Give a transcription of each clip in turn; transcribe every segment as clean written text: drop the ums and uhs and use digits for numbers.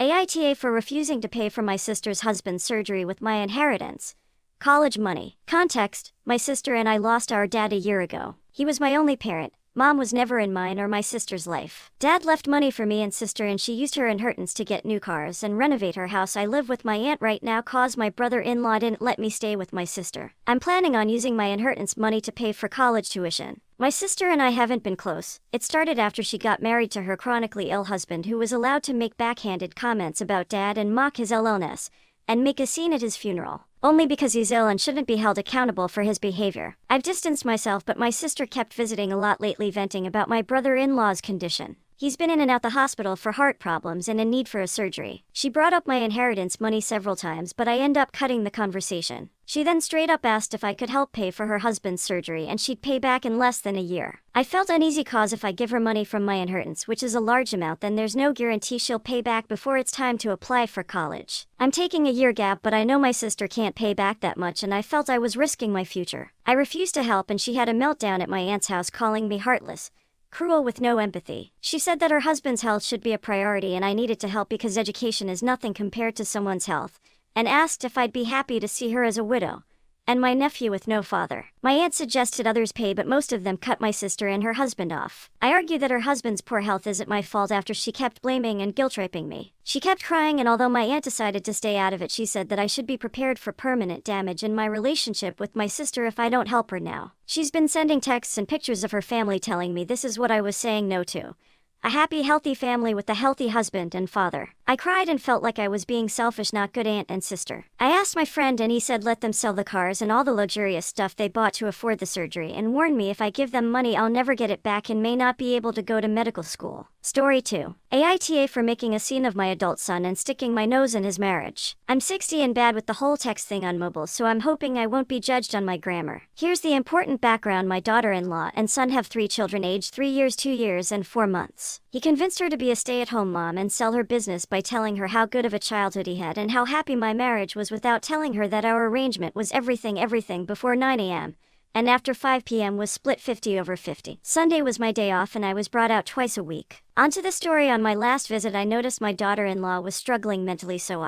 AITA for refusing to pay for my sister's husband's surgery with my inheritance. College money. Context: my sister and I lost our dad a year ago. He was my only parent. Mom was never in mine or my sister's life. Dad left money for me and sister, and she used her inheritance to get new cars and renovate her house. I live with my aunt right now cause my brother-in-law didn't let me stay with my sister. I'm planning on using my inheritance money to pay for college tuition. My sister and I haven't been close. It started after she got married to her chronically ill husband, who was allowed to make backhanded comments about Dad and mock his illness, and make a scene at his funeral, only because he's ill and shouldn't be held accountable for his behavior. I've distanced myself, but my sister kept visiting a lot lately, venting about my brother-in-law's condition. He's been in and out the hospital for heart problems and in need for a surgery. She brought up my inheritance money several times, but I end up cutting the conversation. She then straight up asked if I could help pay for her husband's surgery and she'd pay back in less than a year. I felt uneasy cause if I give her money from my inheritance, which is a large amount, then there's no guarantee she'll pay back before it's time to apply for college. I'm taking a year gap, but I know my sister can't pay back that much, and I felt I was risking my future. I refused to help, and she had a meltdown at my aunt's house, calling me heartless, cruel, with no empathy. She said that her husband's health should be a priority and I needed to help because education is nothing compared to someone's health, and asked if I'd be happy to see her as a widow, and my nephew with no father. My aunt suggested others pay, but most of them cut my sister and her husband off. I argue that her husband's poor health isn't my fault after she kept blaming and guilt-tripping me. She kept crying, and although my aunt decided to stay out of it, she said that I should be prepared for permanent damage in my relationship with my sister if I don't help her now. She's been sending texts and pictures of her family telling me this is what I was saying no to: a happy, healthy family with a healthy husband and father. I cried and felt like I was being selfish, not good aunt and sister. I asked my friend, and he said let them sell the cars and all the luxurious stuff they bought to afford the surgery, and warned me if I give them money I'll never get it back and may not be able to go to medical school. Story 2. AITA for making a scene of my adult son and sticking my nose in his marriage. I'm 60 and bad with the whole text thing on mobile, so I'm hoping I won't be judged on my grammar. Here's the important background. My daughter-in-law and son have 3 children aged 3 years, 2 years, and 4 months. He convinced her to be a stay-at-home mom and sell her business by telling her how good of a childhood he had and how happy my marriage was, without telling her that our arrangement was everything before 9 a.m. and after 5 p.m. was split 50/50. Sunday was my day off and I was brought out twice a week. Onto the story. On my last visit, I noticed my daughter-in-law was struggling mentally, so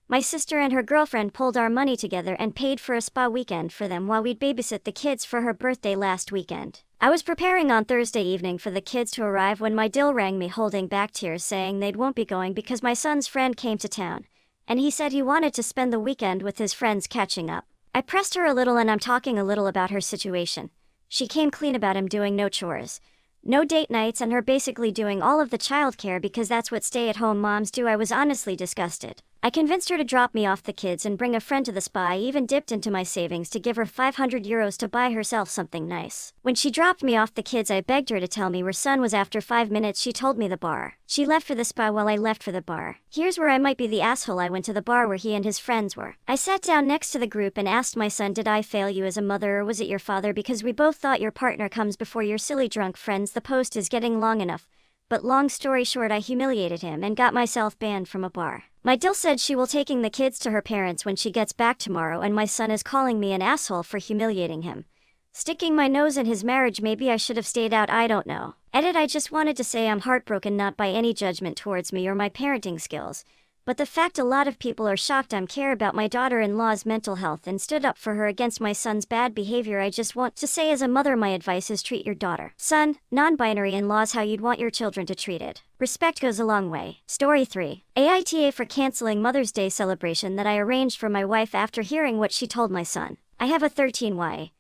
my sister and her girlfriend pulled our money together and paid for a spa weekend for them while we'd babysit the kids for her birthday last weekend. I was preparing on Thursday evening for the kids to arrive when my dill rang me, holding back tears, saying they won't be going because my son's friend came to town, and he said he wanted to spend the weekend with his friends catching up. I pressed her a little, and I'm talking a little about her situation. She came clean about him doing no chores, no date nights, and her basically doing all of the childcare because that's what stay-at-home moms do. I was honestly disgusted. I convinced her to drop me off the kids and bring a friend to the spa. I even dipped into my savings to give her 500 euros to buy herself something nice. When she dropped me off the kids, I begged her to tell me where son was. After 5 minutes, she told me the bar. She left for the spa while I left for the bar. Here's where I might be the asshole. I went to the bar where he and his friends were. I sat down next to the group and asked my son, did I fail you as a mother, or was it your father? Because we both thought your partner comes before your silly drunk friends. The post is getting long enough, but long story short, I humiliated him and got myself banned from a bar. My dill said she will taking the kids to her parents when she gets back tomorrow, and my son is calling me an asshole for humiliating him, sticking my nose in his marriage. Maybe I should have stayed out, I don't know. Edit: I just wanted to say I'm heartbroken, not by any judgment towards me or my parenting skills, but the fact a lot of people are shocked I care about my daughter-in-law's mental health and stood up for her against my son's bad behavior. I just want to say, as a mother, my advice is treat your daughter, son, non-binary in-laws how you'd want your children to treat it. Respect goes a long way. Story 3. AITA for canceling Mother's Day celebration that I arranged for my wife after hearing what she told my son. I have a 13Y.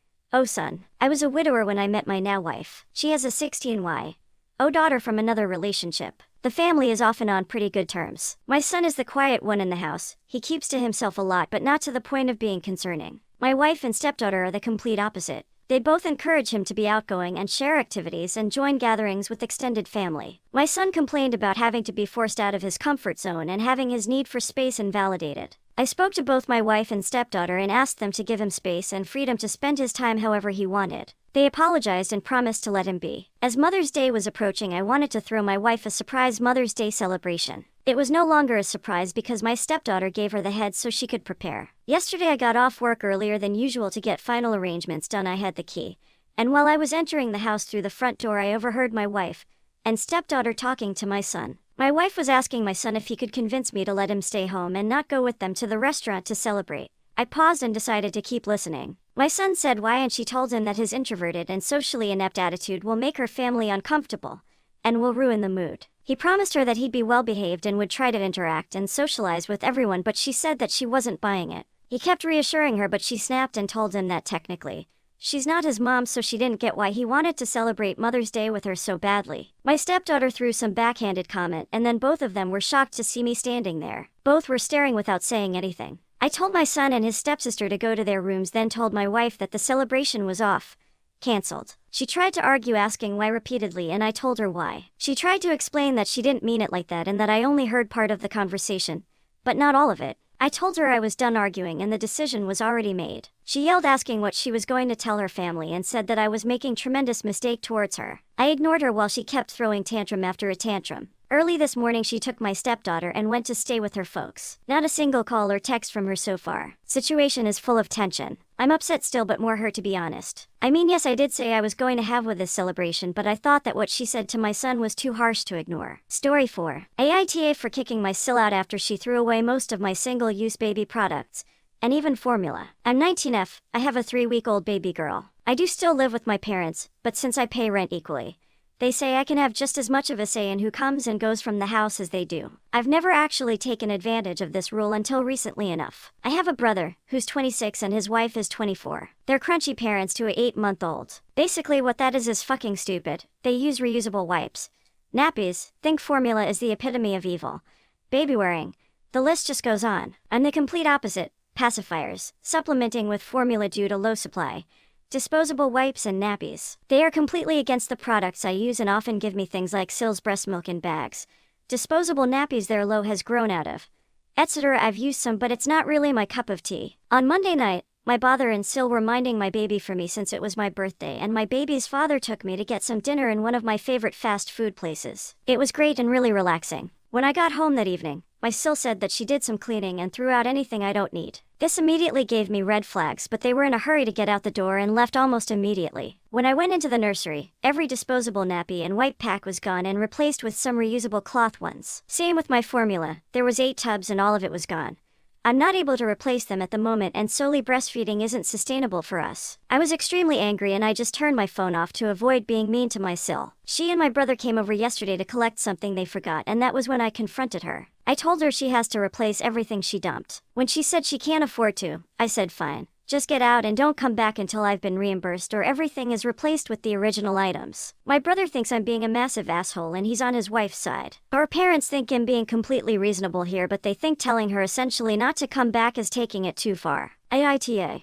Son. I was a widower when I met my now wife. She has a 16Y. Daughter from another relationship. The family is often on pretty good terms. My son is the quiet one in the house. He keeps to himself a lot, but not to the point of being concerning. My wife and stepdaughter are the complete opposite. They both encourage him to be outgoing and share activities and join gatherings with extended family. My son complained about having to be forced out of his comfort zone and having his need for space invalidated. I spoke to both my wife and stepdaughter and asked them to give him space and freedom to spend his time however he wanted. They apologized and promised to let him be. As Mother's Day was approaching, I wanted to throw my wife a surprise Mother's Day celebration. It was no longer a surprise because my stepdaughter gave her the heads so she could prepare. Yesterday I got off work earlier than usual to get final arrangements done. I had the key, and while I was entering the house through the front door, I overheard my wife and stepdaughter talking to my son. My wife was asking my son if he could convince me to let him stay home and not go with them to the restaurant to celebrate. I paused and decided to keep listening. My son said why, and she told him that his introverted and socially inept attitude will make her family uncomfortable and will ruin the mood. He promised her that he'd be well behaved and would try to interact and socialize with everyone, but she said that she wasn't buying it. He kept reassuring her, but she snapped and told him that technically she's not his mom, so she didn't get why he wanted to celebrate Mother's Day with her so badly. My stepdaughter threw some backhanded comment, and then both of them were shocked to see me standing there. Both were staring without saying anything. I told my son and his stepsister to go to their rooms, then told my wife that the celebration was canceled. She tried to argue, asking why repeatedly, and I told her why. She tried to explain that she didn't mean it like that and that I only heard part of the conversation, but not all of it. I told her I was done arguing and the decision was already made. She yelled, asking what she was going to tell her family, and said that I was making tremendous mistake towards her. I ignored her while she kept throwing tantrum after a tantrum. Early this morning she took my stepdaughter and went to stay with her folks. Not a single call or text from her so far. Situation is full of tension. I'm upset still, but more hurt, to be honest. I mean, yes, I did say I was going to have with this celebration, but I thought that what she said to my son was too harsh to ignore. Story 4. AITA for kicking my sil out after she threw away most of my single-use baby products, and even formula. I'm 19F, I have a 3-week-old baby girl. I do still live with my parents, but since I pay rent equally, they say I can have just as much of a say in who comes and goes from the house as they do. I've never actually taken advantage of this rule until recently enough. I have a brother, who's 26, and his wife is 24. They're crunchy parents to a 8-month-old. Basically what that is fucking stupid. They use reusable wipes. Nappies, think formula is the epitome of evil. Baby wearing. The list just goes on. I'm the complete opposite. Pacifiers, supplementing with formula due to low supply. Disposable wipes and nappies. They are completely against the products I use and often give me things like Sil's breast milk in bags. Disposable nappies their low has grown out of, etc. I've used some, but it's not really my cup of tea. On Monday night, my father and Sil were minding my baby for me since it was my birthday, and my baby's father took me to get some dinner in one of my favorite fast food places. It was great and really relaxing. When I got home that evening, my Sil said that she did some cleaning and threw out anything I don't need. This immediately gave me red flags, but they were in a hurry to get out the door and left almost immediately. When I went into the nursery, every disposable nappy and wipe pack was gone and replaced with some reusable cloth ones. Same with my formula, there was 8 tubs and all of it was gone. I'm not able to replace them at the moment, and solely breastfeeding isn't sustainable for us. I was extremely angry and I just turned my phone off to avoid being mean to my Sil. She and my brother came over yesterday to collect something they forgot, and that was when I confronted her. I told her she has to replace everything she dumped. When she said she can't afford to, I said fine. Just get out and don't come back until I've been reimbursed or everything is replaced with the original items. My brother thinks I'm being a massive asshole and he's on his wife's side. Our parents think I'm being completely reasonable here, but they think telling her essentially not to come back is taking it too far. AITA.